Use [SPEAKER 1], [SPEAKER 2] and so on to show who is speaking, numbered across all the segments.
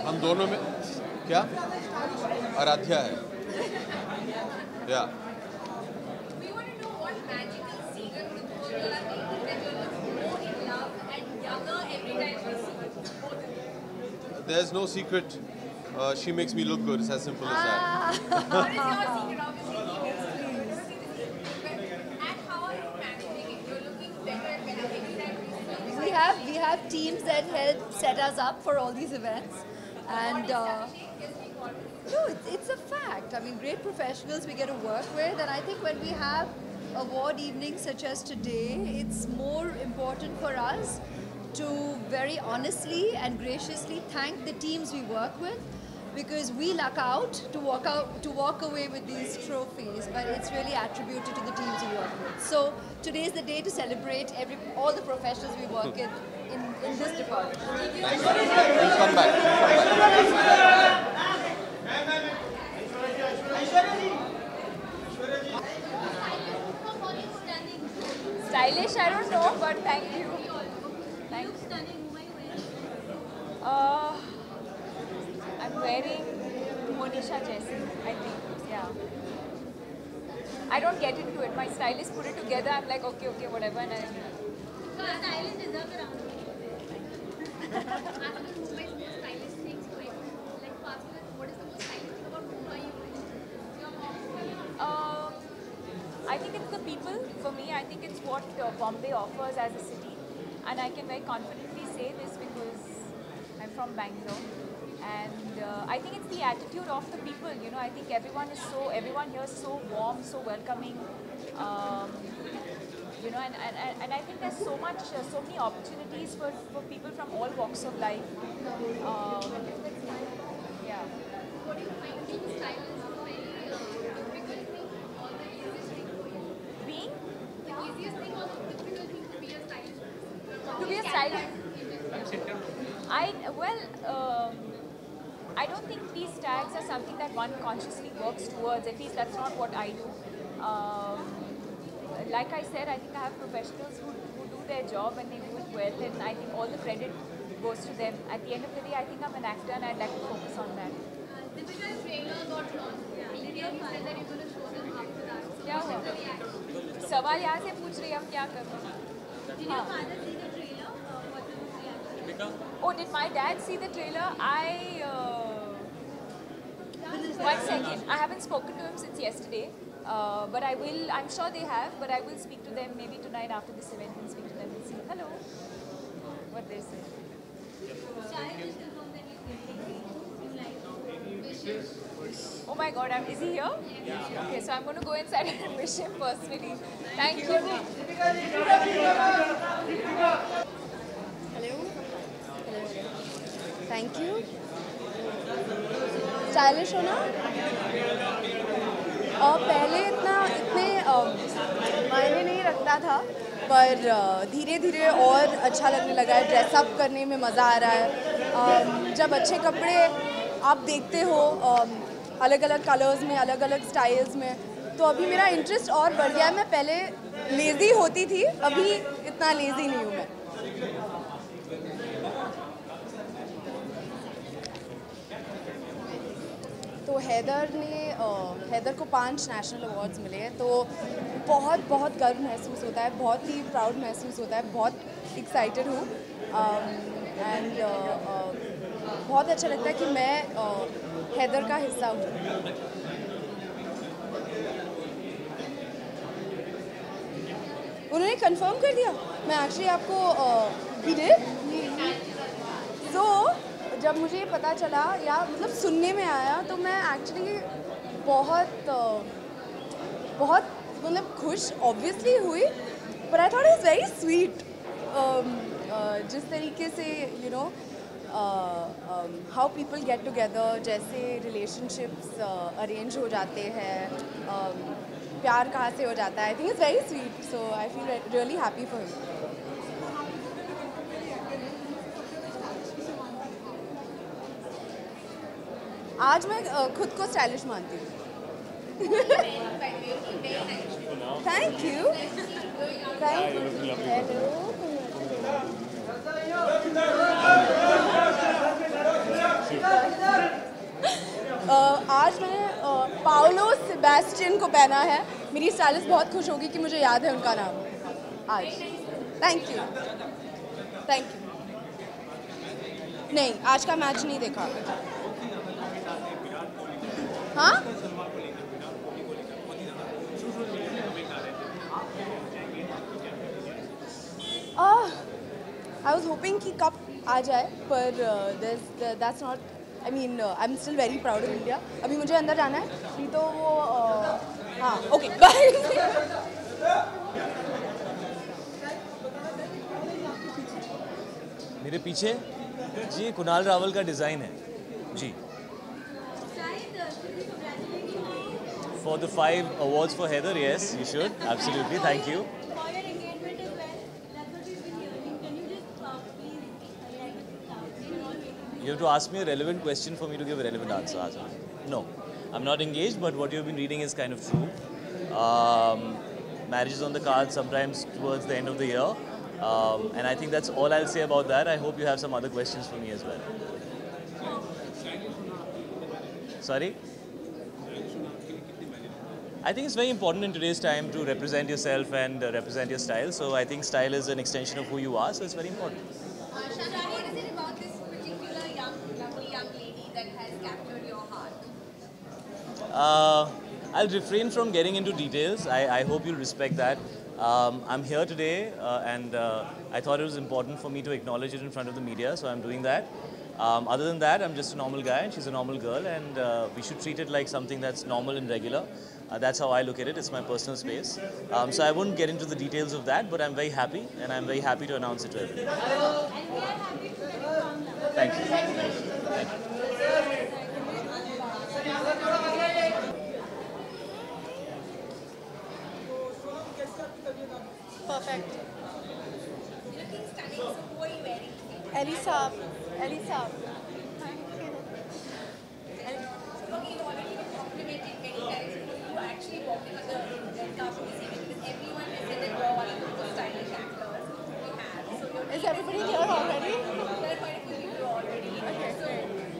[SPEAKER 1] हम दोनों में क्या आराध्या है या
[SPEAKER 2] We want to know what magical secret the both of you are making that you look more in love and younger every time we see you. Both of you.
[SPEAKER 1] there's no secret. She makes me look good. It's as simple as that.
[SPEAKER 2] What is your secret? Obviously, he makes you look good. And how are you managing it? You're looking better and better every time we see you.
[SPEAKER 3] We have teams that help set us up for all these events, and no, it's a fact. I mean, great professionals we get to work with, and I think when we have award evenings such as today, it's more important for us to very honestly and graciously thank the teams we work with, because we luck out to walk away with these trophies, but it's really attributed to the teams we work with. So today is the day to celebrate all the professionals we work with in this department.
[SPEAKER 1] We'll come back.
[SPEAKER 4] Stylish, I don't know, but thank you. Thank you. I'm wearing Monisha Jaisi, I think. Yeah. I don't get into it. My stylist put it together. I'm like, okay, whatever. And
[SPEAKER 2] So a stylist deserves a round of applause. After Mumbai's most stylish things, like fast food, what is the most stylish thing about Mumbai you like? Your mom?
[SPEAKER 4] I think it's the people. For me, I think it's what Bombay offers as a city. And I can very confidently say this because I'm from Bangalore. And I think it's the attitude of the people, you know. I think everyone here is so warm, so welcoming, you know, and I think there's so many opportunities for people from all walks of life. Yeah.
[SPEAKER 2] What do you find being stylist very difficult thing or the easiest thing for you?
[SPEAKER 4] Being?
[SPEAKER 2] The easiest thing or the difficult thing to be a stylist?
[SPEAKER 4] To be a stylist? I don't think these tags are something that one consciously works towards. At least that's not what I do. Like I said, I think I have professionals who do their job and they do it well, and I think all the credit goes to them. At the end of the day, I think I'm an actor and I'd like to focus on that.
[SPEAKER 2] Deepika, trailer got launched. Earlier you said that you're going to show them after that. So
[SPEAKER 4] क्या
[SPEAKER 2] what
[SPEAKER 4] हुआ?
[SPEAKER 2] is the reaction?
[SPEAKER 4] सवाल यहाँ से पूछ रही है, अब क्या करूँ?
[SPEAKER 2] Did your father see the trailer? What was his reaction?
[SPEAKER 4] Oh, did my dad see the trailer? One second. I haven't spoken to him since yesterday. But I will, I'm sure they have, but I will speak to them maybe tonight after this event and speak to them and see, hello, what they say.
[SPEAKER 2] Shahid just confirmed that you like wishes.
[SPEAKER 4] Oh my God, is he here? Yeah. Okay, so I'm going to go inside and wish him personally. Thank you.
[SPEAKER 3] Hello. Thank you. Stylish हो ना? पहले इतने मायने नहीं रखता था, पर धीरे धीरे और अच्छा लगने लगा है. ड्रेसअप करने में मज़ा आ रहा है. जब अच्छे कपड़े आप देखते हो अलग अलग कलर्स में, अलग अलग स्टाइल्स में, तो अभी मेरा इंटरेस्ट और बढ़ गया है. मैं पहले लेज़ी होती थी, अभी इतना लेज़ी नहीं हूँ मैं. तो हैदर को 5 नेशनल अवार्ड्स मिले हैं, तो बहुत गर्व महसूस होता है, बहुत ही प्राउड महसूस होता है, बहुत एक्साइटेड हूँ. एंड बहुत अच्छा लगता है कि मैं हैदर का हिस्सा हूँ. उन्होंने कंफर्म कर दिया. मैं एक्चुअली आपको जब मुझे पता चला या मतलब सुनने में आया, तो मैं एक्चुअली बहुत मतलब खुश ऑब्वियसली हुई, पर I thought it's very sweet जिस तरीके से you know how people get together, जैसे रिलेशनशिप्स अरेंज हो जाते हैं, प्यार कहाँ से हो जाता है. I think it's very sweet, so I feel really happy for him. आज मैं खुद को स्टाइलिश मानती हूँ.
[SPEAKER 5] Hi, lovely, lovely.
[SPEAKER 6] आज मैंने पाओलो सेबेस्टियन को पहना है. मेरी स्टाइलिस्ट बहुत खुश होगी कि मुझे याद है उनका नाम आज. Thank you. नहीं, आज का मैच नहीं देखा. हाँ, I was hoping कि कप आ जाए, पर that's not. I mean, I'm still very proud of India. अभी मुझे अंदर जाना है. नहीं तो वो हाँ, okay, bye.
[SPEAKER 7] मेरे पीछे जी कुणाल रावल का डिज़ाइन है जी. For the 5 awards for Heather, yes, you should. Absolutely, thank you.
[SPEAKER 2] For your engagement as well, that's what we've been hearing. Can you just please highlight
[SPEAKER 7] You have to ask me a relevant question for me to give a relevant answer, Azam. No, I'm not engaged, but what you've been reading is kind of true. Marriage is on the cards sometimes towards the end of the year. And I think that's all I'll say about that. I hope you have some other questions for me as well. Sorry? I think it's very important in today's time to represent yourself and represent your style. So I think style is an extension of who you are, so it's very important.
[SPEAKER 2] Shana, what is it about this particular lovely young lady that has captured your heart?
[SPEAKER 7] I'll refrain from getting into details. I hope you'll respect that. I'm here today and I thought it was important for me to acknowledge it in front of the media, so I'm doing that. Other than that, I'm just a normal guy and she's a normal girl, and we should treat it like something that's normal and regular. That's how I look at it. It's my personal space. So I wouldn't get into the details of that, but I'm very happy, and I'm very happy to announce it to everyone.
[SPEAKER 2] And we are happy to let you come now.
[SPEAKER 7] Thank you. Thank you.
[SPEAKER 6] Perfect.
[SPEAKER 2] You're looking stunning, so who are you wearing?
[SPEAKER 6] Elisa.
[SPEAKER 2] Okay, you've already been complimented many times. You actually walking on the red carpet this evening because everyone has said that you're one of the most stylish actors we have. So
[SPEAKER 6] Is everybody here already?
[SPEAKER 2] there are quite a few people already. Okay, so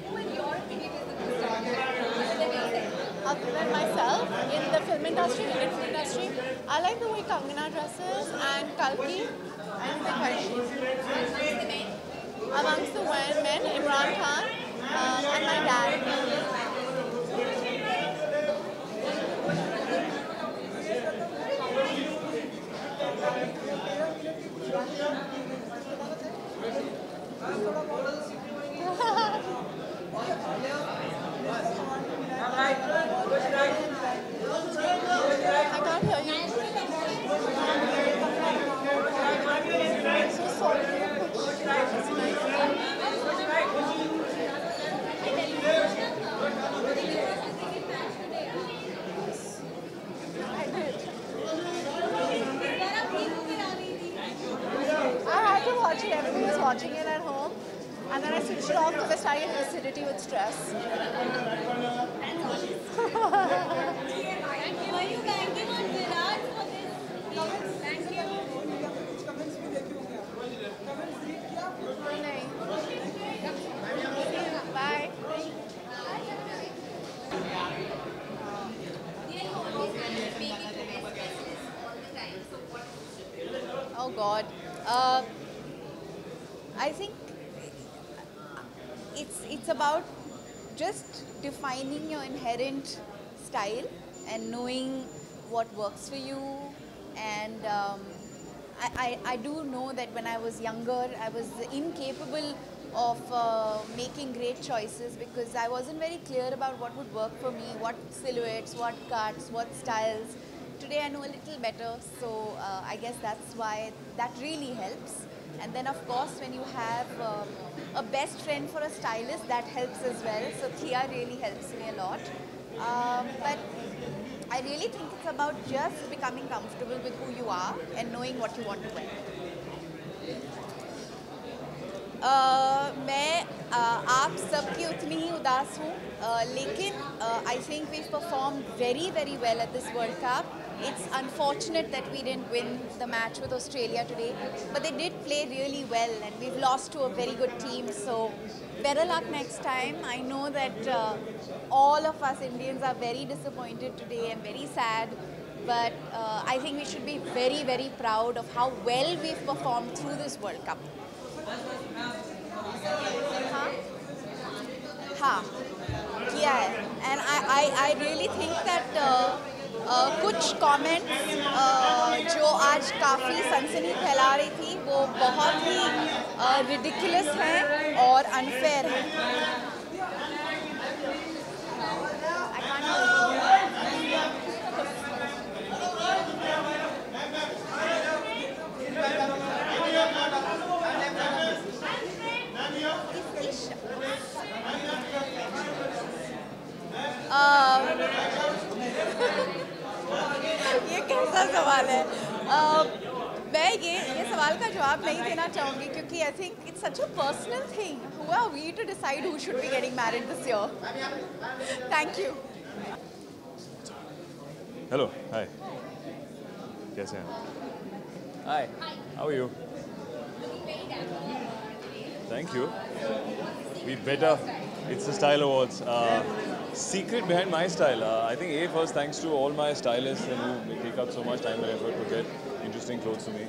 [SPEAKER 2] who in your opinion is the most stylish actor other than yourself?
[SPEAKER 6] Other than myself, in the film industry, Indian film industry, I like the way Kangana dresses and Kalki and Vikaishi.
[SPEAKER 2] Amongst the men?
[SPEAKER 6] Amongst the men, Imran Khan and my dad. I can't hear you. So sorry. I had to watch it. Everybody was watching it at home. And then I switched it off because I started getting acidity with stress.
[SPEAKER 2] Were you banking on Virat for this? Thank you.
[SPEAKER 6] Bye. Oh God. I think it's about just defining your inherent style and knowing what works for you. And I do know that when I was younger, I was incapable of making great choices because I wasn't very clear about what would work for me, what silhouettes, what cuts, what styles. Today I know a little better, so I guess that's why that really helps. And then of course when you have a best friend for a stylist, that helps as well. So Thea really helps me a lot. But I really think it's about just becoming comfortable with who you are and knowing what you want to wear. मैं आप सबकी उतनी ही उदास हूँ, लेकिन I think we've performed very well at this World Cup. It's unfortunate that we didn't win the match with Australia today, but they did play really well and we've lost to a very good team, so better luck next time. I know that all of us Indians are very disappointed today and very sad, but I think we should be very proud of how well we've performed through this World Cup. हाँ किया है, and I really think that कुछ comments जो आज काफ़ी सनसनी फैला रही थी वो बहुत ही रिडिकुलस हैं और अनफेयर हैं. ये कैसा सवाल है? मैं ये सवाल का जवाब नहीं देना चाहूँगी क्योंकि I think it's such a personal thing. Who are we to decide who should be getting married this year? Thank you.
[SPEAKER 8] Hello, hi. कैसे हैं? Hi. How are you? Thank you. We better. It's the Style Awards. Secret behind my style. I think first thanks to all my stylists and who take up so much time and effort to get interesting clothes to me.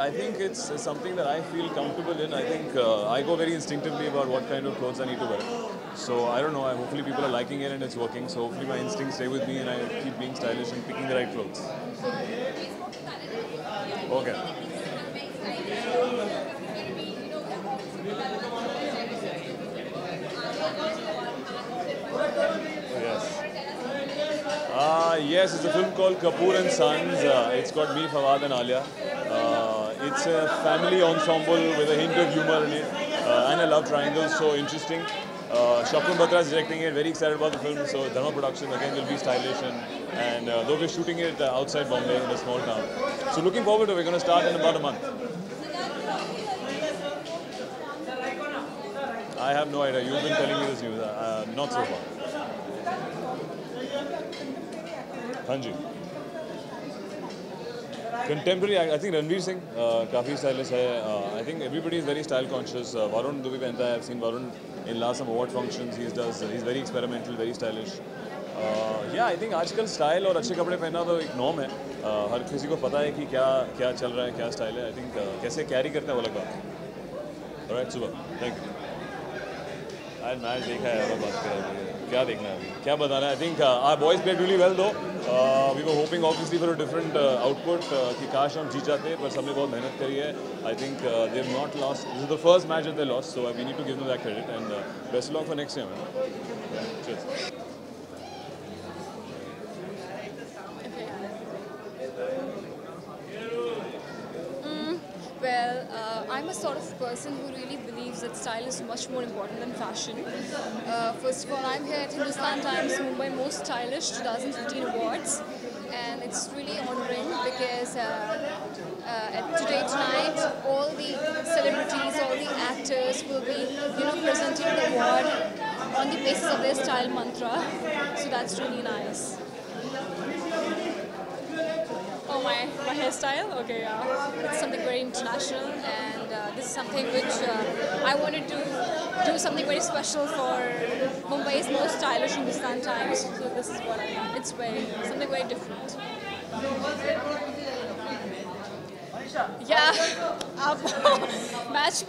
[SPEAKER 8] I think it's something that I feel comfortable in. I think I go very instinctively about what kind of clothes I need to wear. So I don't know. Hopefully people are liking it and it's working. So hopefully my instincts stay with me and I keep being stylish and picking the right clothes. Okay. Yes, it's a film called Kapoor and Sons. It's got me, Fawad and Alia. It's a family ensemble with a hint of humor in it. And I love triangles, so interesting. Shapun Batra is directing it, very excited about the film. So Dharma Production again will be stylish and though we're shooting it outside Bombay in a small town. So looking forward to it. We're going to start in about a month. I have no idea. You've been telling me this news. Not so far. Hanji. Contemporary, I think Ranveer Singh, काफी stylish है. I think everybody is very style conscious. Varun जो भी पहनता है, I've seen Varun in last some award functions. He's very experimental, very stylish. Yeah, I think आजकल style और अच्छे कपड़े पहनना तो एक norm है. हर किसी को पता है कि क्या चल रहा है, क्या style है. I think कैसे carry करते हैं वो अलग बात. Alright, super. Thank you. आज मैच देखा है और बात कर रहे हैं. क्या देखना है अभी? क्या बताना है? I think our boys played really well though. We were hoping obviously for a different output. कि काश हम जीत जाते, पर सबने बहुत मेहनत करी है. I think they have not lost. This is the first match that they lost, so we need to give them that credit and best of luck for next year, man. Cheers.
[SPEAKER 9] Well, I'm a sort of person who really believes that style is much more important than fashion. First of all, I'm here at Hindustan Times Mumbai Most Stylish 2015 Awards, and it's really honoring because tonight, all the celebrities, all the actors will be, presenting the award on the basis of their style mantra. So that's really nice. Oh, my hairstyle? Okay, yeah. It's something very international, and this is something which I wanted to do something very special for Mumbai's Most Stylish Hindustan Times. So this is what I done. It's something very different. Yeah, match.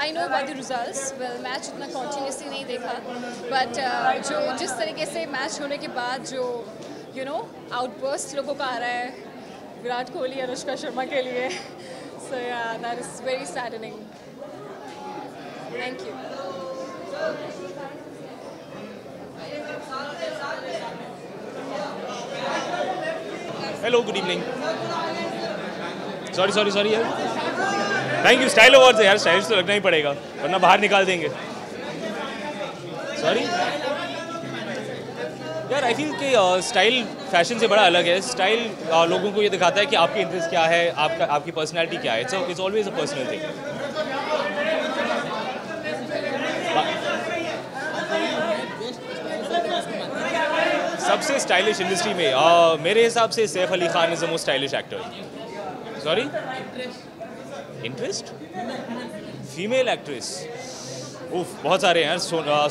[SPEAKER 9] I know about the results. Well, match उतना continuously नहीं देखा, but जिस तरीके से match होने के बाद जो outburst लोगों का आ रहा है विराट कोहली अनुष्का शर्मा के लिए, so yeah, that is very saddening. Thank you.
[SPEAKER 10] Hello, good evening. Sorry यार. Thank you. Style Awards है यार, स्टाइलिश तो लगना ही पड़ेगा, वरना बाहर निकाल देंगे. Sorry. यार आई फील कि स्टाइल फैशन से बड़ा अलग है. स्टाइल लोगों को ये दिखाता है कि आपकी इंटरेस्ट क्या है, आपकी पर्सनैलिटी क्या है. It's always a personal thing. सबसे स्टाइलिश इंडस्ट्री में मेरे हिसाब से Saif Ali Khan is the most stylish actor. Sorry, interest female actress, उफ बहुत सारे हैं यार.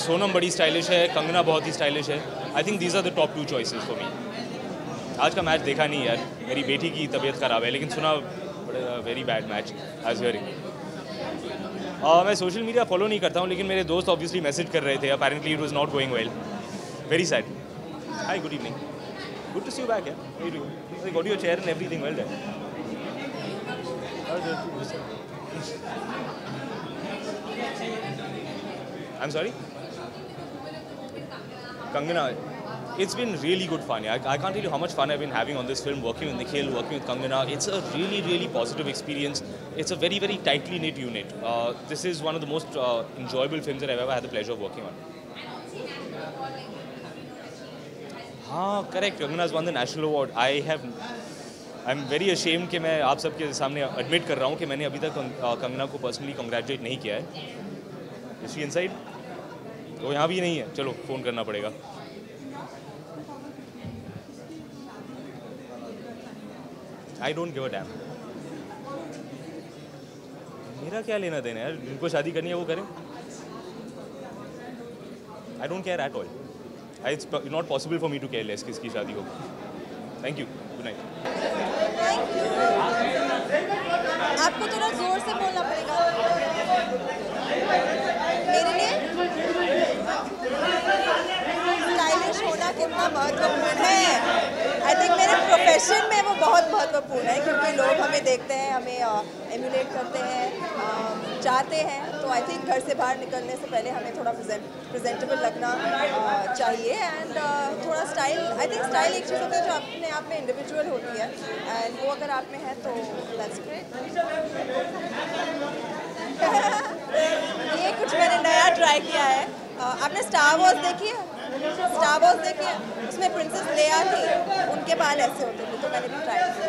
[SPEAKER 10] सोनम बड़ी स्टाइलिश है, कंगना बहुत ही स्टाइलिश है. I think these are the top 2 choices for me. आज का मैच देखा नहीं यार, मेरी बेटी की तबीयत ख़राब है, लेकिन सुना very bad match I was hearing. मैं सोशल मीडिया फॉलो नहीं करता हूँ, लेकिन मेरे दोस्त ऑब्वियसली मैसेज कर रहे थे. Apparently it was not going well. Very sad. Hi, good evening. Good to see you back. I got your chair and everything. Well done. I'm sorry? Kangana, it's been really good fun. I can't tell you how much fun I've been having on this film, working with Nikhil, working with Kangana. It's a really, really positive experience. It's a very, very tightly knit unit. This is one of the most enjoyable films that I've ever had the pleasure of working on. हाँ, correct. Kangana's won the national award. I'm very ashamed कि मैं आप सबके सामने admit कर रहा हूँ कि मैंने अभी तक कंगना को personally congratulate नहीं किया है. Is she inside? वो यहाँ भी नहीं है. चलो फ़ोन करना पड़ेगा. I don't give a damn. मेरा क्या लेना देना यार, जिनको शादी करनी है वो करें. I don't care at all. It's not possible for me to care less किसकी शादी हो. Thank you. Good night.
[SPEAKER 6] आपको थोड़ा जोर से बोलना पड़ेगा मेरे लिए. स्टाइलिश होना कितना महत्वपूर्ण है. आई थिंक मेरे प्रोफेशन में वो बहुत महत्वपूर्ण है, क्योंकि लोग हमें देखते हैं, हमें एमुलेट करते हैं, चाहते हैं. तो आई थिंक घर से बाहर निकलने से पहले हमें थोड़ा प्रेजेंटेबल लगना चाहिए. एंड थोड़ा स्टाइल, आई थिंक स्टाइल एक चीज़ होती है जो अपने आप में इंडिविजुअल होती है, एंड वो अगर आप में है तो दैट्स ग्रेट. ये कुछ मैंने नया ट्राई किया है. आपने स्टार वॉर्स देखी है? स्टार वॉर्स देखी है? उसमें प्रिंसेस लेया थी, उनके बाल ऐसे होते थे, तो मैंने भी ट्राई किया.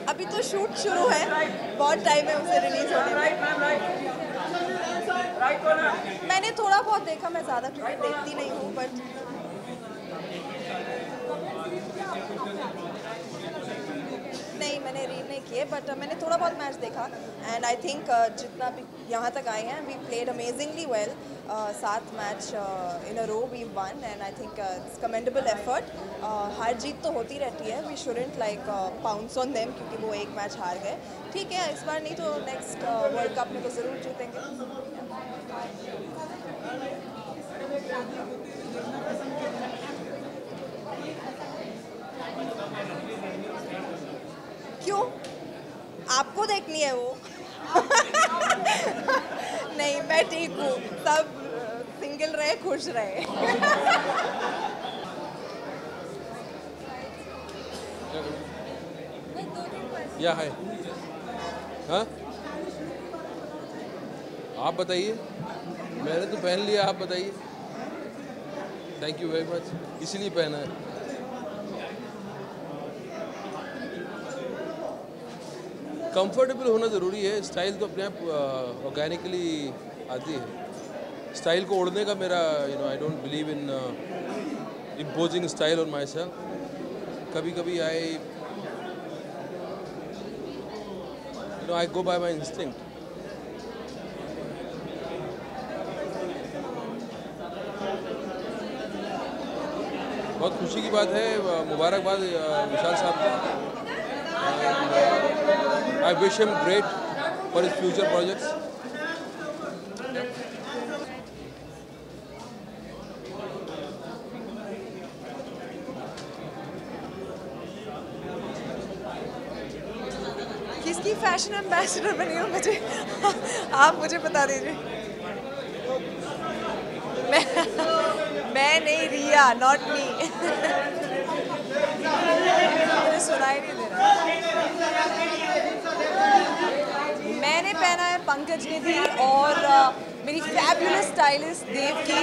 [SPEAKER 6] अभी तो शूट शुरू है, बहुत टाइम है उसे रिलीज होने में. मैंने थोड़ा बहुत देखा, मैं ज़्यादा क्रिकेट देखती नहीं हूँ, बट नहीं, मैंने रीड नहीं किए, बट मैंने थोड़ा बहुत मैच देखा. एंड आई थिंक जितना भी यहाँ तक आए हैं, we played amazingly well. 7 match in a row we won, and I think it's commendable effort. हार जीत तो होती रहती है, we shouldn't like pounce on them, क्योंकि वो एक मैच हार गए. ठीक है, इस बार नहीं तो नेक्स्ट वर्ल्ड कप में तो ज़रूर जीतेंगे. क्यों? आपको देखनी है वो? नहीं, मैं ठीक हूँ. सब सिंगल रहे, खुश रहे.
[SPEAKER 11] या है. हाँ, आप बताइए. मैंने तो पहन लिया, आप बताइए. Thank you very much. इसलिए पहना है. कंफर्टेबल होना ज़रूरी है. स्टाइल तो अपने आप ऑर्गेनिकली आती है. स्टाइल को ओढ़ने का मेरा I don't believe in imposing style on my self. कभी कभी आई गो बाय माई इंस्टिंक्ट. बहुत खुशी की बात है. मुबारकबाद विशाल साहब को. I wish him great for his future projects.
[SPEAKER 6] किसकी फैशन एम्बेसडर बनी हो मुझे? आप मुझे बता दीजिए. मैं नहीं, रिया, नॉट मी. मुझे सुनाई नहीं दे रहा. मैंने पहना है पंकज निधि और मेरी फैबुलस स्टाइलिस्ट देव की.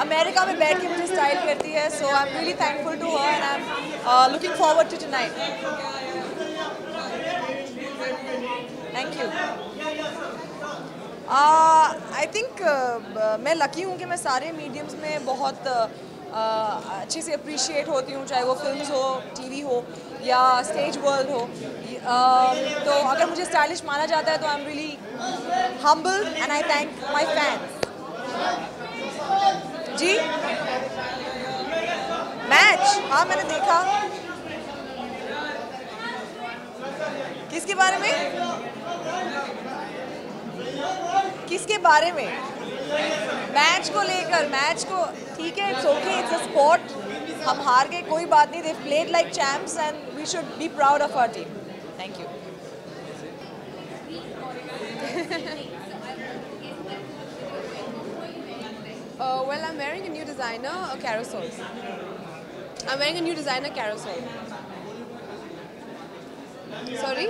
[SPEAKER 6] अमेरिका में बैठ के मुझे स्टाइल करती है. So I am really thankful to her and I am looking forward to tonight. Thank you.
[SPEAKER 12] I think मैं लकी हूँ कि मैं सारे मीडियम्स में बहुत अच्छे से अप्रिशिएट होती हूँ, चाहे वो फिल्म्स हो, टीवी हो या स्टेज वर्ल्ड हो। तो अगर मुझे स्टाइलिश माना जाता है तो I am really humble and I thank my fans. जी मैच, हाँ मैंने देखा। किसके बारे में? किसके बारे में? मैच को लेकर, मैच को ठीक है, it's okay, it's a sport. हम हार गए, कोई बात नहीं। They played like champs and we should be proud of our team. Thank you.
[SPEAKER 13] Well, I'm wearing a new designer carousel. I'm wearing a new designer carousel. Sorry?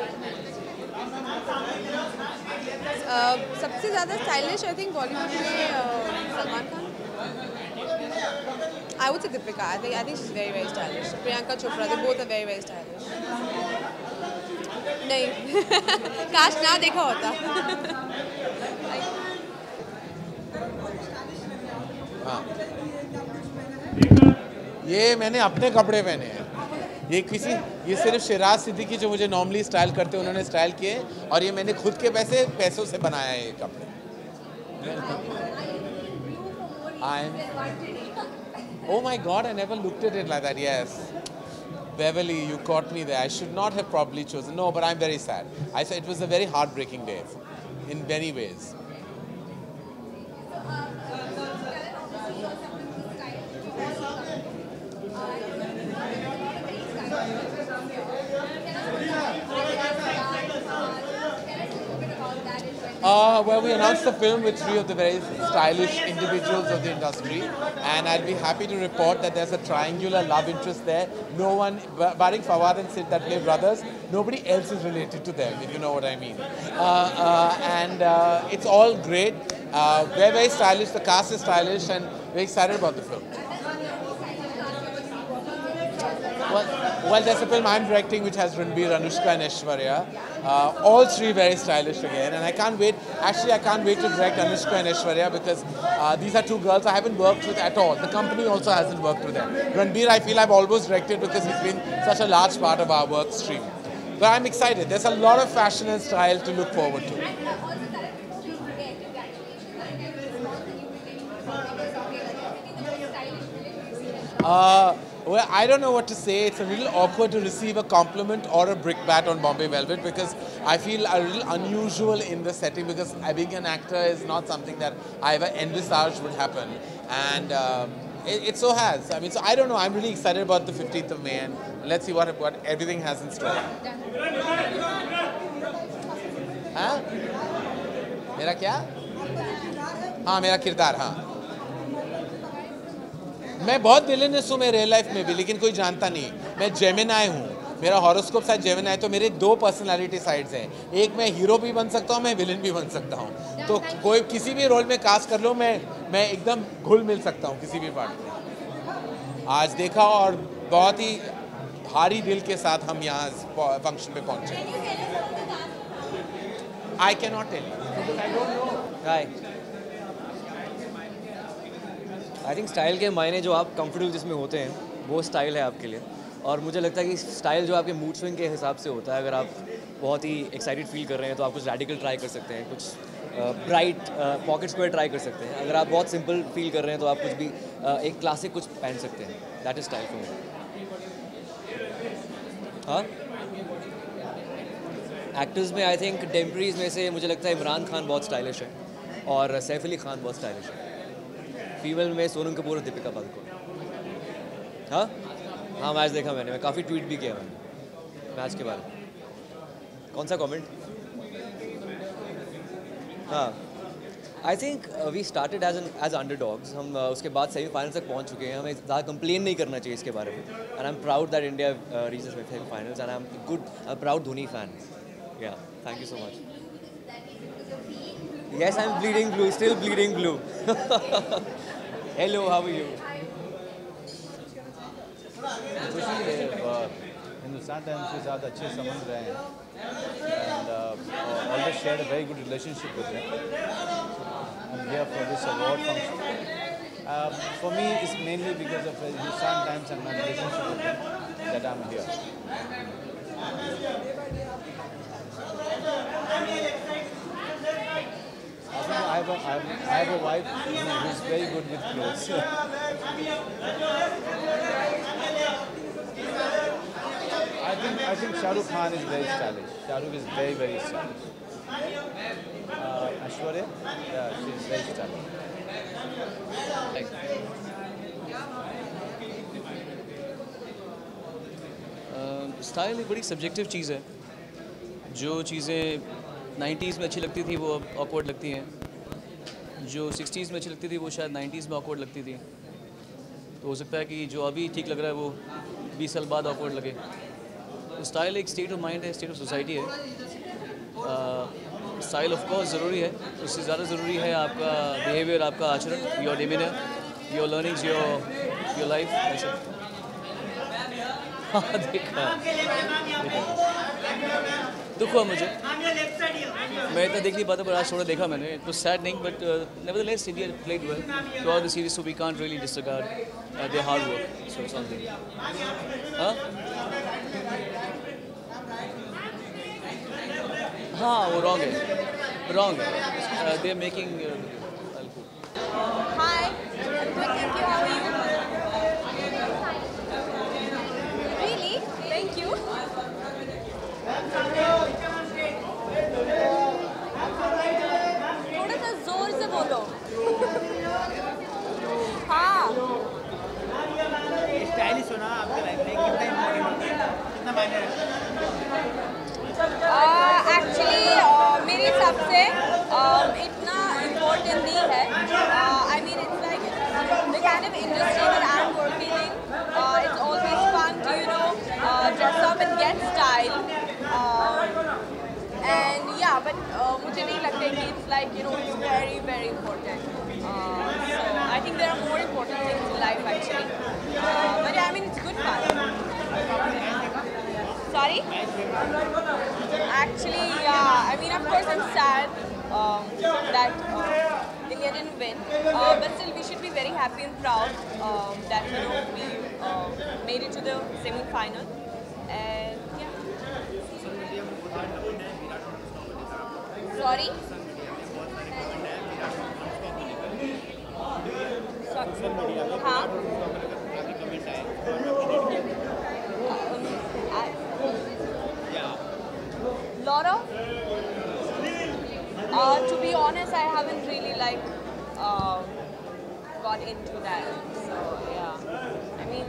[SPEAKER 13] सबसे ज़्यादा stylish I think Bollywood में Salman Khan. I would say Deepika. I think she's very very stylish. Priyanka Chopra. They both are very very stylish. नहीं काश ना देखा होता।
[SPEAKER 14] हाँ, ये मैंने अपने कपड़े पहने हैं। ये सिर्फ शिराज सिद्दीकी जो मुझे नॉर्मली स्टाइल करते हैं उन्होंने स्टाइल किए, और ये मैंने खुद के पैसों से बनाया है ये कपड़े। Oh my God, I never looked at it like that. Yes, Beverly, you caught me there. I should not have probably chosen. No, but I'm very sad. I said it was a very heartbreaking day, in many ways. Well, we announced the film with 3 of the very stylish individuals of the industry, and I'll be happy to report that there's a triangular love interest there. No one, barring Fawad and Sid that play brothers, nobody else is related to them, if you know what I mean. And it's all great. We're very stylish, the cast is stylish, and very excited about the film. Well, there's a film I'm directing which has Ranbir, Anushka and Aishwarya. All 3 very stylish again, and I can't wait. Actually, I can't wait to direct Anushka and Aishwarya because these are 2 girls I haven't worked with at all. The company also hasn't worked with them. Ranbir, I feel I've always directed because he's been such a large part of our work stream. But I'm excited. There's a lot of fashion and style to look forward to. Well, I don't know what to say. It's a little awkward to receive a compliment or a brickbat on Bombay Velvet because I feel a little unusual in the setting because being an actor is not something that I ever envisaged would happen. And it so has. I mean, so I don't know. I'm really excited about the 15th of May and let's see what everything has in store. हाँ? मेरा क्या? हाँ, मेरा किरदार, हाँ। मैं बहुत villainous हूँ मैं रियल लाइफ में भी, लेकिन कोई जानता नहीं। मैं जेमिनाई हूँ, मेरा हॉरोस्कोप साइड जेमिनाई, तो मेरे 2 पर्सनालिटी साइड्स हैं। एक मैं हीरो भी बन सकता हूँ, मैं विलेन भी बन सकता हूँ। तो कोई किसी भी रोल में कास्ट कर लो, मैं एकदम घुल मिल सकता हूँ किसी भी पार्ट में। आज देखा और बहुत ही भारी दिल के साथ हम यहाँ फंक्शन पे पहुँचे। I can not tell you, I don't know.
[SPEAKER 15] Hi, I think style के मायने जो आप कंफर्टेबल जिसमें होते हैं वो स्टाइल है आपके लिए, और मुझे लगता है कि स्टाइल जो आपके मूड स्विंग के हिसाब से होता है। अगर आप बहुत ही एक्साइटेड फील कर रहे हैं तो आप कुछ रेडिकल ट्राई कर सकते हैं, कुछ ब्राइट पॉकेट स्क्वायर ट्राई कर सकते हैं। अगर आप बहुत सिंपल फील कर रहे हैं तो आप कुछ भी एक क्लासिक कुछ पहन सकते हैं। That is style for me. हाँ, एक्टर्स में आई थिंक टेम्परीज में से मुझे लगता है इमरान खान बहुत स्टाइलिश है और सैफ अली खान बहुत स्टाइलिश है। फीमेल में सोनम कपूर और दीपिका पादुकोण। हाँ हाँ, मैच देखा मैंने, मैं काफ़ी ट्वीट भी किया मैंने मैच के बारे में। कौन सा कमेंट? हाँ, I think we started as underdogs. हम उसके बाद सेमीफाइनल तक पहुंच चुके हैं। हमें ज़्यादा कंप्लेन नहीं करना चाहिए इसके बारे में। And I am proud that India reaches semifinals and I am proud Dhoni fan. Yeah, thank you so much. Yes, I'm bleeding blue, still bleeding blue. Hello, how are you?
[SPEAKER 16] Hindustan times के साथ अच्छे संबंध रहे हैं and always share a very good relationship with them. I am here for this award function. For me, it's mainly because of Hindustan Times and my relationship with them that I'm here. I have a wife who's very good with clothes. I think Shah Rukh Khan is very stylish. Shah Rukh is very, very stylish. Aishwarya, yeah, she's very stylish.
[SPEAKER 15] Style एक बड़ी subjective चीज़ है. जो चीज़ें 90s में अच्छी लगती थी वो अब ऑकवर्ड लगती हैं. जो 60s में अच्छी लगती थी वो शायद 90s में ऑकवर्ड लगती थी. तो हो सकता है कि जो अभी ठीक लग रहा है वो 20 साल बाद ऑकवर्ड लगे. तो स्टाइल एक स्टेट ऑफ माइंड है, स्टेट ऑफ सोसाइटी है. स्टाइल ऑफ कोर्स ज़रूरी है. उससे ज़्यादा ज़रूरी है आपका बिहेवियर, आपका आचरण, your demeanour, your learnings, your life. ऐसा हाँ देखा, दुख हुआ मुझे. मैं इतना देख नहीं पाता पर आज थोड़ा देखा मैंने. It was saddening but nevertheless India played well throughout the series, so we can't really disregard their hard work. So something हाँ वो रॉन्ग है. They are making.
[SPEAKER 6] Hi, thank you. How are you? Really? Thank you. थोड़ा सा जोर से बोलो. हाँ.
[SPEAKER 17] Stylish होना आपके लाइफ में कितना मायने रखता है?
[SPEAKER 6] Actually, मेरे हिसाब से इतना important नहीं है. I mean, it's like the kind of industry that I'm working in. It's always fun to dress up and get style. And yeah, but मुझे नहीं लगता कि it's like it's very very important. So I think there are more important things in life actually. But yeah, I mean it's good fun. Sorry? Actually, yeah. I mean, of course, I'm sad that India didn't win. But still, we should be very happy and proud that we made it to the semi-final. And yeah. Sorry? हाँ. Lot of. To be honest, I haven't really got into that. So yeah, I mean,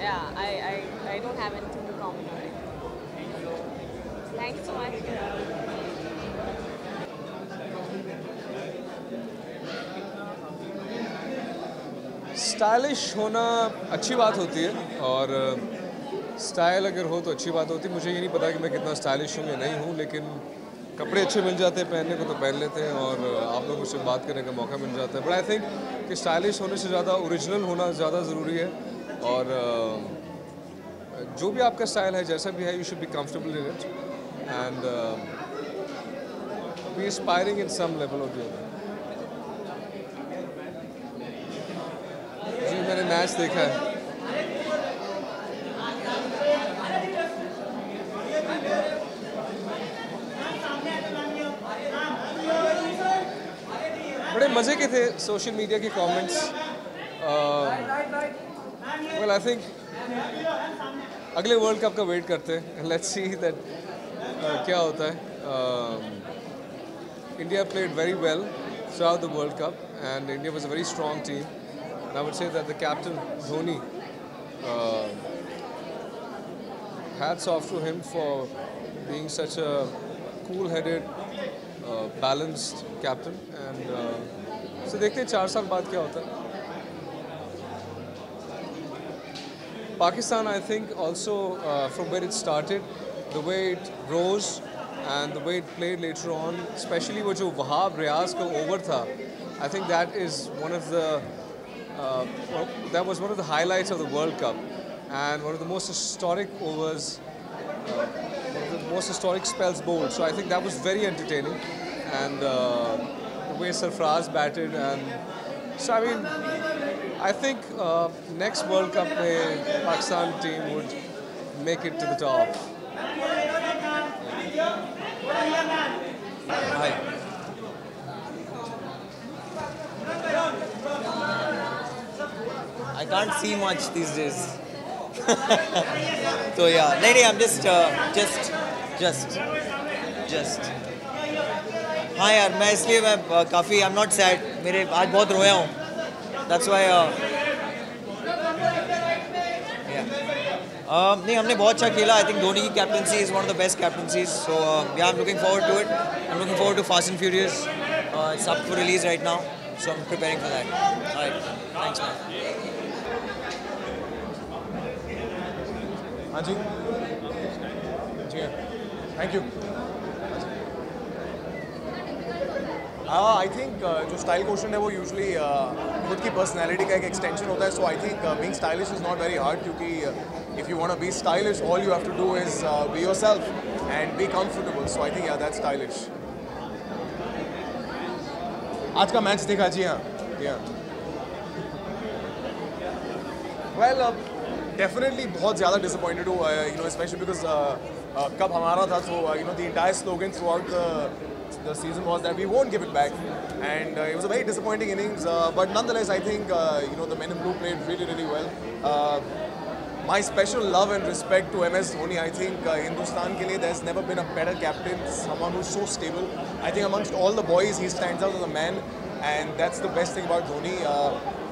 [SPEAKER 6] yeah, I don't have anything to comment on it. Thanks so much.
[SPEAKER 8] Stylish होना अच्छी बात होती है और style अगर हो तो अच्छी बात होती है. मुझे ये नहीं पता कि मैं कितना स्टाइलिश हूँ या नहीं हूँ, लेकिन कपड़े अच्छे मिल जाते हैं पहनने को तो पहन लेते हैं और आप लोगों से बात करने का मौका मिल जाता है. बट आई थिंक कि स्टाइलिश होने से ज़्यादा ओरिजिनल होना ज़्यादा ज़रूरी है. और जो भी आपका स्टाइल है जैसा भी है, you should be comfortable in it and be inspiring in some level of your. जी मैंने मैच देखा है. बड़े मज़े के थे सोशल मीडिया के कमेंट्स. वेल आई थिंक अगले वर्ल्ड कप का वेट करते हैं. लेट्स सी दैट क्या होता है. India played very well throughout the world cup and India was a very strong team. And I would say that the captain Dhoni, hats off to him for being such a cool-headed, balanced captain. And so देखते हैं 4 साल बाद क्या होता है. Pakistan, I think, also from where it started, the way it rose and the way it played later on, especially वो जो वहाब रियाज का over था, I think that was one of the highlights of the World Cup.
[SPEAKER 18] and one of the most historic overs, one of the most historic spells bowled. So I think that was very entertaining, and the way Sarfraz batted, and so I mean, I think next World Cup Pakistan team would make it to the top. Hi.
[SPEAKER 19] I can't see much these days. So yeah, नहीं I'm just हाँ यार मैं इसलिए मैं काफ़ी I'm not sad, मेरे आज बहुत रोया हूँ. That's why नहीं हमने बहुत अच्छा खेला. I think धोनी की captaincy is one of the best captaincies. So yeah, I'm looking forward to it. I'm looking forward to Fast and Furious. It's up for release right now, so I'm preparing for that. All right, thanks man.
[SPEAKER 20] हाँ जी thank you. I think जो style question है वो usually खुद की personality का एक extension होता है. So I think being stylish is not very hard, क्योंकि if you want to be stylish all you have to do is be yourself and be comfortable. So I think yeah that's stylish. आज का match देखा? जी हाँ. Well definitely बहुत ज़्यादा disappointed हूँ, you know, specially because कब हमारा था, so you know the entire slogan through out the season was that we won't give it back, and it was a very disappointing innings, but nonetheless I think you know the men in blue played really well. My special love and respect to MS Dhoni. I think Hindustan ke liye there's never been a better captain, someone who's so stable. I think amongst all the boys he stands out as a man, and that's the best thing about Dhoni.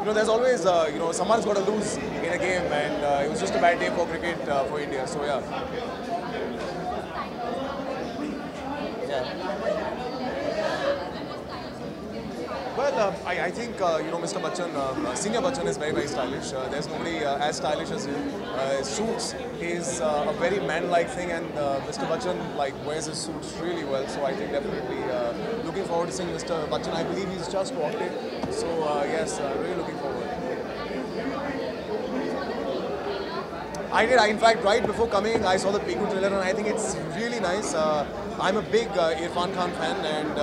[SPEAKER 20] You know, there's always you know, someone's got to lose in a game, and it was just a bad day for cricket for India. So yeah. Well, I think you know Mr. Bachchan, Senior Bachchan is very stylish. There's nobody as stylish as him. Suits is a very man-like thing, and Mr. Bachchan like wears his suits really well. So I think definitely looking forward to seeing Mr. Bachchan. I believe he's just walked in. So yes, really looking forward. I did. In fact, right before coming, I saw the Piku trailer, and I think it's really nice. I'm a big Irfan Khan fan, and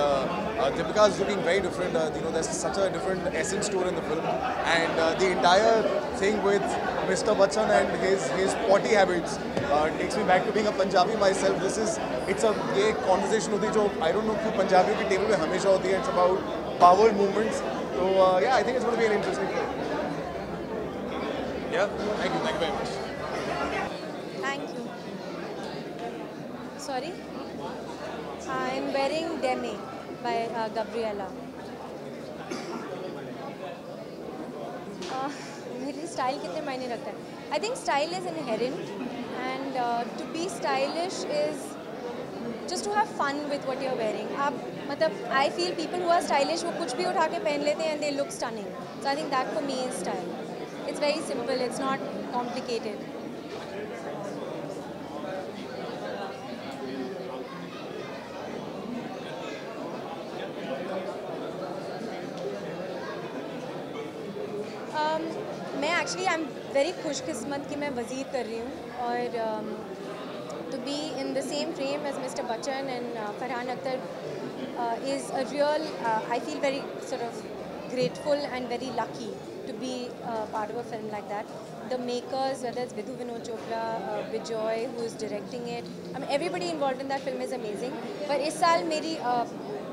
[SPEAKER 20] Deepika is looking very different. You know, there's such a different essence to it in the film, and the entire thing with Mr. Bachchan and his potty habits takes me back to being a Punjabi myself. It's a ये conversation होती है जो I don't know क्यों पंजाबियों की table पे हमेशा होती है. It's about power movements. So yeah, I think it's going to be an interesting film. Yeah, thank you very much.
[SPEAKER 21] Thank you. Sorry? I'm wearing Demi by Gabriella. मेरी style कितने मायने रखता है? I think style is inherent, and to be stylish is just to have fun with what you're wearing. आप मतलब I feel people who are stylish वो कुछ भी उठा के पहन लेते हैं and they look stunning. So I think that for me is style. It's very simple. It's not complicated. मैं एक्चुअली आई एम वेरी खुशकिस्मत कि मैं वज़ीर कर रही हूँ, और to be in the same frame as mister Bachchan and Farhan Akhtar is a real I feel very sort of grateful and very lucky to be part of a film like that. The makers, whether it's Vidhu Vinod Chopra, Bijoy, who is directing it, I mean everybody involved in that film is amazing. पर इस साल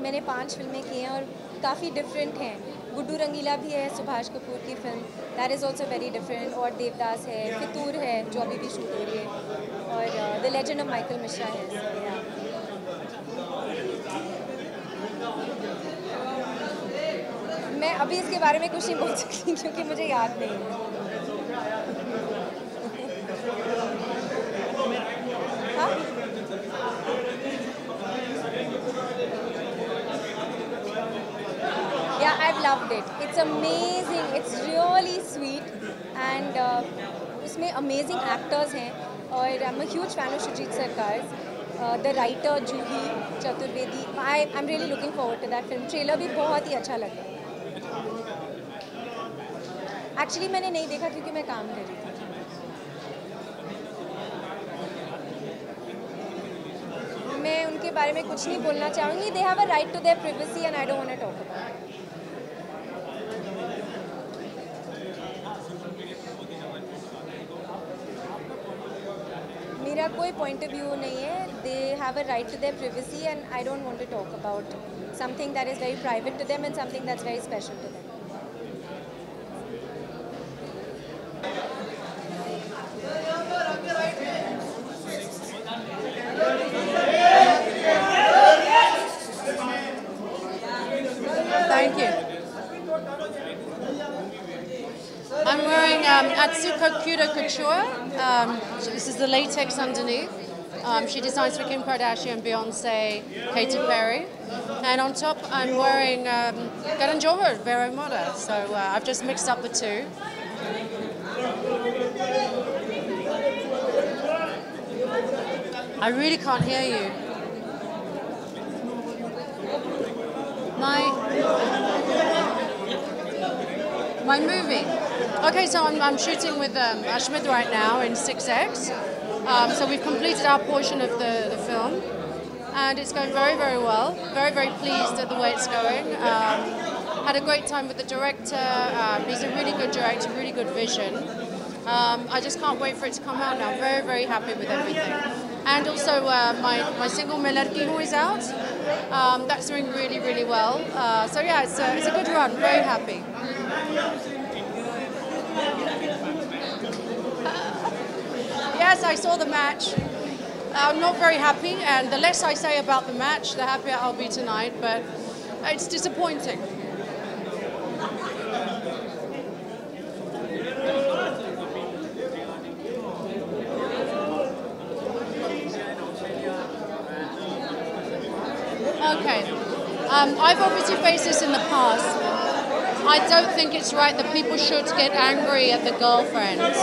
[SPEAKER 21] मैंने 5 फिल्में की हैं और काफ़ी different हैं. गुड्डू रंगीला भी है, सुभाष कपूर की film, that is also very different, और देवदास है, फितूर है जो अभी भी शूट हो रही है, और the legend of Michael Mishra है. मैं अभी इसके बारे में कुछ नहीं बोल सकती क्योंकि मुझे याद नहीं है. हाँ? Yeah, I've loved it. It's amazing. It's really sweet, and उसमें amazing actors हैं, और I'm a huge fan of Shujit Sarkar. The writer Juhi Chaturvedi. I'm really looking forward to that film. Trailer भी बहुत ही अच्छा लगा. Actually मैंने नहीं देखा क्योंकि मैं काम कर रही थी. के बारे में कुछ नहीं बोलना चाहूँगी. They have a right to their privacy and I don't want to talk about it. मेरा कोई point of view नहीं है. They have a right to their privacy and I don't want to talk about something that is very private to them and something that's very special to them.
[SPEAKER 1] Thank you. I'm wearing Atsuko Kuda Couture. This is the latex underneath. She designs for Kim Kardashian, Beyonce, Katy Perry. And on top I'm wearing Karan Johar, Vero Moda. So I've just mixed up the two. I really can't hear you. My movie. Okay, so I'm shooting with Ashmit right now in 6X. So we've completed our portion of the film, and it's going very, very well. Very, very pleased at the way it's going. Had a great time with the director. He's a really good director, really good vision. I just can't wait for it to come out now. Very, very happy with everything. And also my single Main Ladki Hu is out. That's doing really, really well. So yeah, it's a good run. Very happy. Yes, I saw the match. I'm not very happy, and the less I say about the match, the happier I'll be tonight, but it's disappointing. Okay. I've obviously faced this in the past. I don't think it's right that people should get angry at the girlfriends.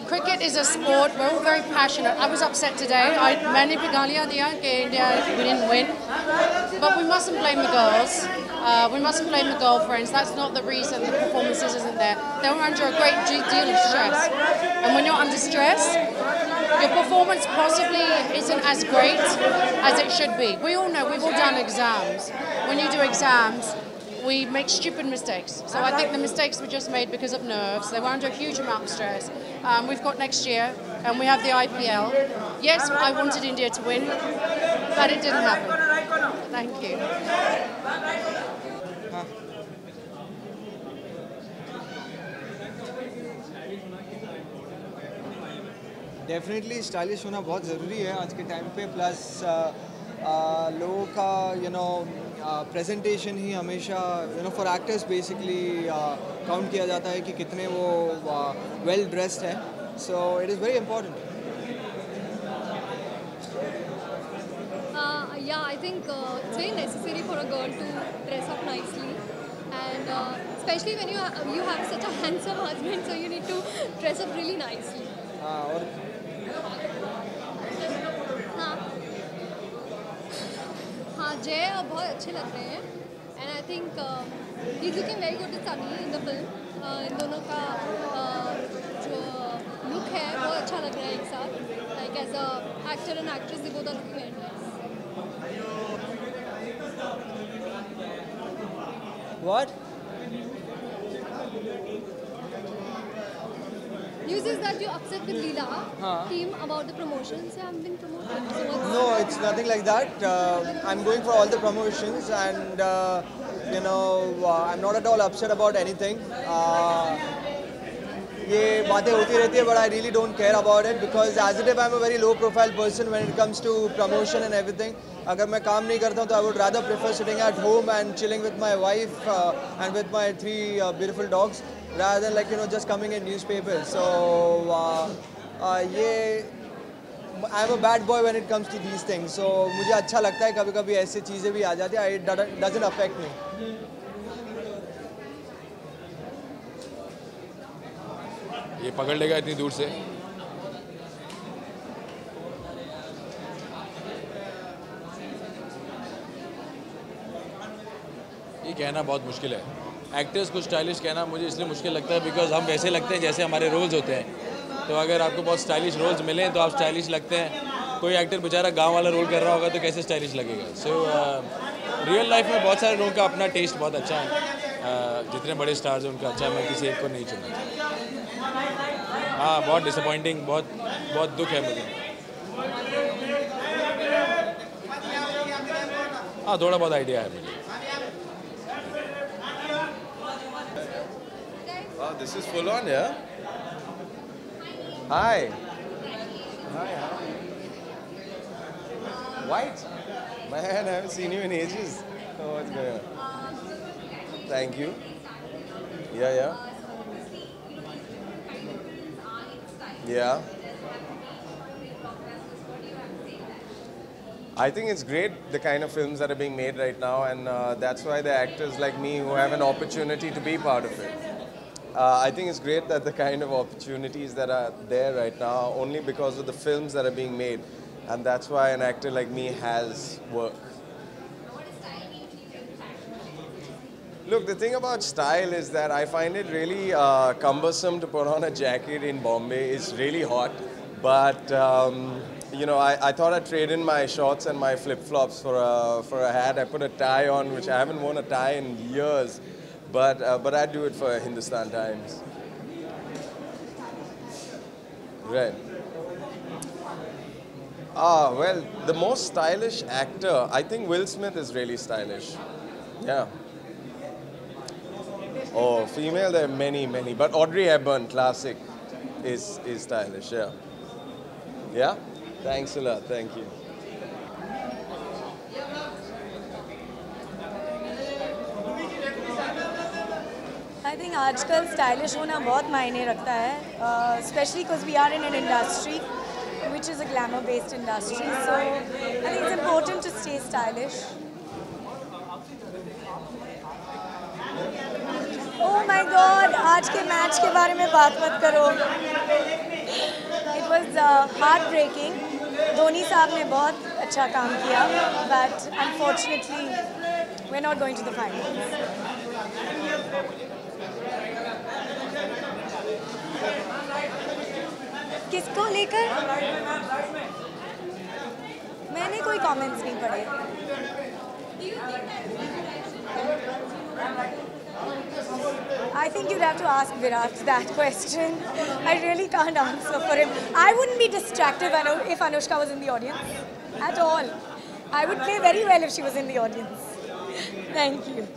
[SPEAKER 1] Cricket is a sport. We're all very passionate. I was upset today. मैंने भी गालियाँ दिया कि India we didn't win, but we mustn't blame the girls. We mustn't blame the girlfriends. That's not the reason the performances isn't there. They were under a great deal of stress, and when you're under stress, your performance possibly isn't as great as it should be. We all know, we've all done exams. When you do exams, we make stupid mistakes. So I think the mistakes were just made because of nerves. They were under a huge amount of stress. We've got next year, and we have the IPL. Yes, I wanted India to win, but it didn't happen. Thank you.
[SPEAKER 22] Definitely stylish होना बहुत ज़रूरी है आज के time पे. Plus लोगों का presentation ही हमेशा फॉर एक्टर्स बेसिकली काउंट किया जाता है कि कितने वो वेल ड्रेस्ड है. So it is very important.
[SPEAKER 2] Yeah, I think it's very necessary for a girl to dress up nicely, and especially when you have such a handsome husband, so you need to dress up really nicely.
[SPEAKER 22] और
[SPEAKER 2] हाँ, जय बहुत अच्छे लग रहे हैं, and I think he's looking very good with Sunny in the film. इन दोनों का जो look है बहुत अच्छा लग रहा है एक साथ. Like as a actor and actress, they both are looking very nice.
[SPEAKER 22] What?
[SPEAKER 2] News is that you're upset with Leela team about the promotions they have been promoted. So
[SPEAKER 22] No, it's nothing like that. I'm going for all the promotions, and I'm not at all upset about anything. ये बातें होती रहती है, but I really don't care about it because as it is, I'm a very low profile person when it comes to promotion and everything. अगर मैं काम नहीं करता हूँ तो I would rather prefer sitting at home and chilling with my wife and with my 3 beautiful dogs rather than just coming in newspapers. So ये I'm a bad boy when it comes to these things. So मुझे अच्छा लगता है कभी-कभी ऐसी चीज़ें भी आ जाती हैं. It doesn't affect me.
[SPEAKER 11] ये पकड़ लेगा इतनी दूर से. ये कहना बहुत मुश्किल है. एक्टर्स को स्टाइलिश कहना मुझे इसलिए मुश्किल लगता है बिकॉज हम वैसे लगते हैं जैसे हमारे रोल्स होते हैं. तो अगर आपको बहुत स्टाइलिश रोल्स मिलें तो आप स्टाइलिश लगते हैं. कोई एक्टर बेचारा गांव वाला रोल कर रहा होगा तो कैसे स्टाइलिश लगेगा. सो रियल लाइफ में बहुत सारे लोगों का अपना टेस्ट बहुत अच्छा है. जितने बड़े स्टार्स हैं उनका अच्छा, मैं किसी एक को नहीं चुनना. हाँ, बहुत डिसअपॉइंटिंग, बहुत दुख है मुझे. हाँ, थोड़ा बहुत आइडिया है मुझे.
[SPEAKER 3] Wow, this is full on, yeah? Hi. Hi. White? Man, I haven't seen you in ages. Oh, what's going on? Thank you. Yeah. Yeah. I think it's great, the kind of films that are being made right now, and that's why the actors like me who have an opportunity to be part of it. I think it's great that the kind of opportunities that are there right now only because of the films that are being made, and that's why an actor like me has work. Look, the thing about style is that I find it really cumbersome to put on a jacket in Bombay. It's really hot, but you know, I thought I'd trade in my shorts and my flip-flops for a hat. I put a tie on, which I haven't worn a tie in years. But I'd do it for Hindustan Times. Right. Well, the most stylish actor, I think Will Smith is really stylish. Yeah. Oh, female, there are many. But Audrey Hepburn, classic, is stylish, yeah. Yeah? Thanks a lot, thank you.
[SPEAKER 4] I think आजकल stylish होना बहुत मायने रखता है, especially because we are in an industry which is a glamour-based industry. So I think it's important to stay stylish. Oh my God! आज के match के बारे में बात मत करो. It was heartbreaking. धोनी साहब ने बहुत अच्छा काम किया, but unfortunately we're not going to the finals. किसको लेकर? मैंने कोई कमेंट्स नहीं पढ़े. I think you'd have to ask Virat that question. I really can't answer for him. I wouldn't be distracted if Anushka was in the audience at all. I would play very well if she was in the audience. Thank you.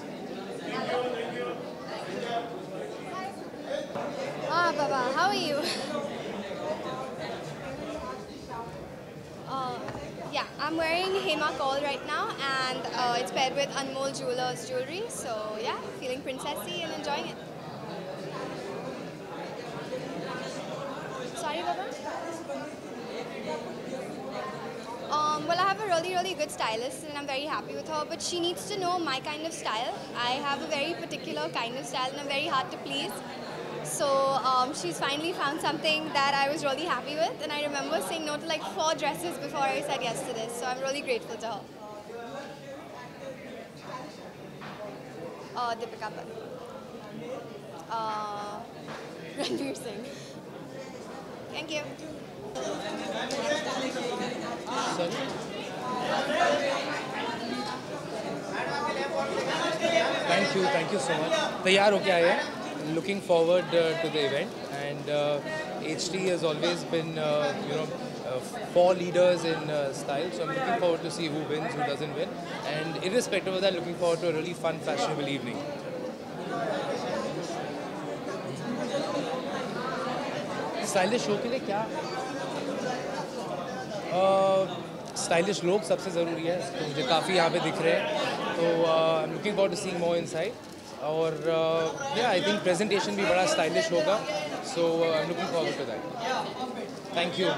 [SPEAKER 2] Baba, how are you? Yeah, I'm wearing Hema Kaul right now, and it's paired with Anmol Jewelers jewelry. So yeah, feeling princessy and enjoying it. Sorry, Baba. Well, I have a really good stylist, and I'm very happy with her. But she needs to know my kind of style. I have a very particular kind of style, and I'm very hard to please. So she's finally found something that I was really happy with, and I remember saying no to like 4 dresses before I said yes to this. So I'm really grateful to her. Deepika Padukone. Ranveer Singh. Thank you.
[SPEAKER 23] Thank you so much. तैयार होके आए हैं. Looking forward to the event, and HT has always been, for leaders in style. So I'm looking forward to see who wins, who doesn't win, and irrespective of that, looking forward to a really fun, fashionable evening. Stylish show के लिए क्या? Stylish लोग सबसे ज़रूरी है, तो मुझे काफ़ी यहाँ पे दिख रहे हैं, तो I am looking forward to seeing more inside. और आई थिंक प्रेजेंटेशन भी बड़ा स्टाइलिश होगा, so I am looking forward to that. Thank you.